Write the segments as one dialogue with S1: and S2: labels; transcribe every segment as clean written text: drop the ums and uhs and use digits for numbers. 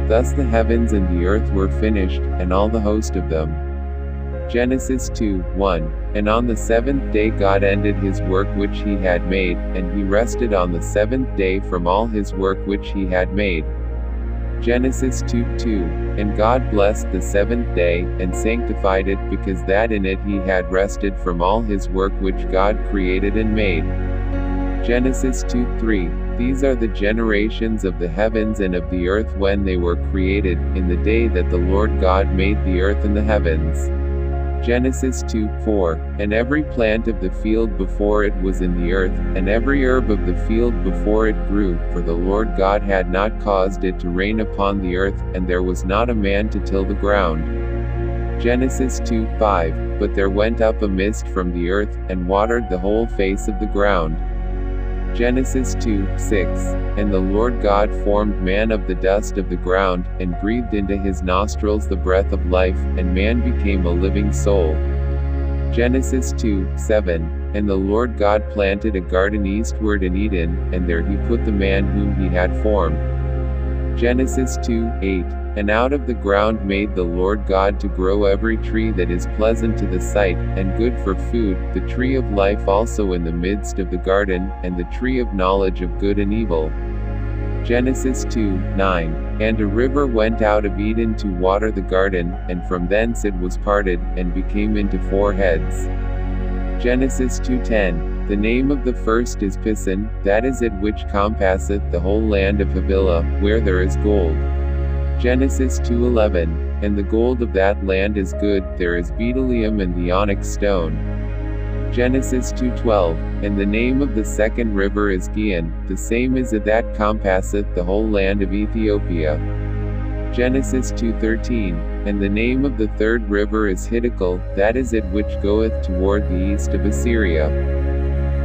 S1: Thus the heavens and the earth were finished, and all the host of them. Genesis 2:1. And on the seventh day God ended his work which he had made, and he rested on the seventh day from all his work which he had made. Genesis 2:2. And God blessed the seventh day, and sanctified it, because that in it he had rested from all his work which God created and made. Genesis 2:3. These are the generations of the heavens and of the earth when they were created, in the day that the Lord God made the earth and the heavens. Genesis 2:4. And every plant of the field before it was in the earth, and every herb of the field before it grew, for the Lord God had not caused it to rain upon the earth, and there was not a man to till the ground. Genesis 2:5. But there went up a mist from the earth, and watered the whole face of the ground. Genesis 2:6. And the Lord God formed man of the dust of the ground, and breathed into his nostrils the breath of life, and man became a living soul. Genesis 2:7. And the Lord God planted a garden eastward in Eden, and there he put the man whom he had formed. Genesis 2:8. And out of the ground made the Lord God to grow every tree that is pleasant to the sight, and good for food, the tree of life also in the midst of the garden, and the tree of knowledge of good and evil. Genesis 2:9. And a river went out of Eden to water the garden, and from thence it was parted, and became into four heads. Genesis 2:10. The name of the first is Pison, that is it which compasseth the whole land of Havilah, where there is gold. Genesis 2:11. And the gold of that land is good, there is bdellium and the onyx stone. Genesis 2:12. And the name of the second river is Gihon, the same is it that compasseth the whole land of Ethiopia. Genesis 2:13. And the name of the third river is Hiddekel, that is it which goeth toward the east of Assyria.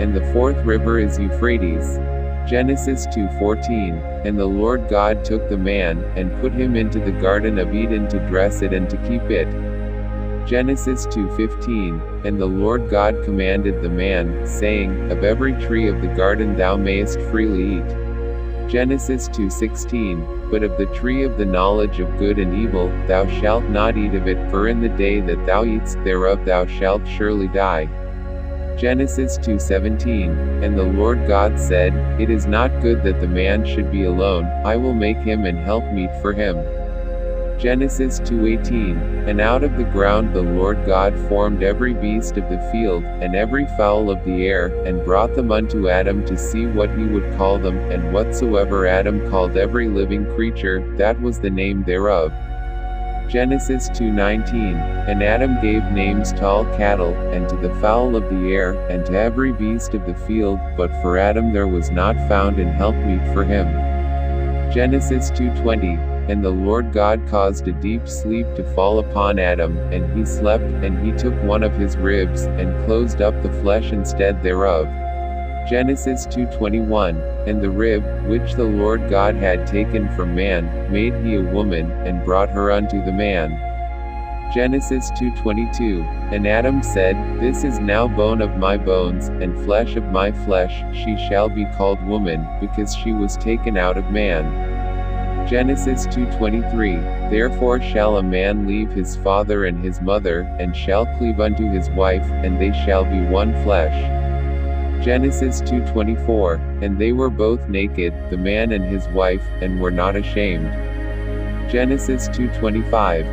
S1: And the fourth river is Euphrates. Genesis 2:14. And the Lord God took the man, and put him into the garden of Eden to dress it and to keep it. Genesis 2:15. And the Lord God commanded the man, saying, Of every tree of the garden thou mayest freely eat. Genesis 2:16. But of the tree of the knowledge of good and evil, thou shalt not eat of it, for in the day that thou eatest thereof thou shalt surely die. Genesis 2:17. And the Lord God said, It is not good that the man should be alone, I will make him an helpmeet for him. Genesis 2:18. And out of the ground the Lord God formed every beast of the field, and every fowl of the air, and brought them unto Adam to see what he would call them, and whatsoever Adam called every living creature, that was the name thereof. Genesis 2:19. And Adam gave names to all cattle, and to the fowl of the air, and to every beast of the field, but for Adam there was not found an helpmeet for him. Genesis 2:20. And the Lord God caused a deep sleep to fall upon Adam, and he slept, and he took one of his ribs, and closed up the flesh instead thereof. Genesis 2:21. And the rib, which the Lord God had taken from man, made he a woman, and brought her unto the man. Genesis 2:22. And Adam said, This is now bone of my bones, and flesh of my flesh, she shall be called woman, because she was taken out of man. Genesis 2:23. Therefore shall a man leave his father and his mother, and shall cleave unto his wife, and they shall be one flesh. Genesis 2:24. And they were both naked, the man and his wife, and were not ashamed. Genesis 2:25.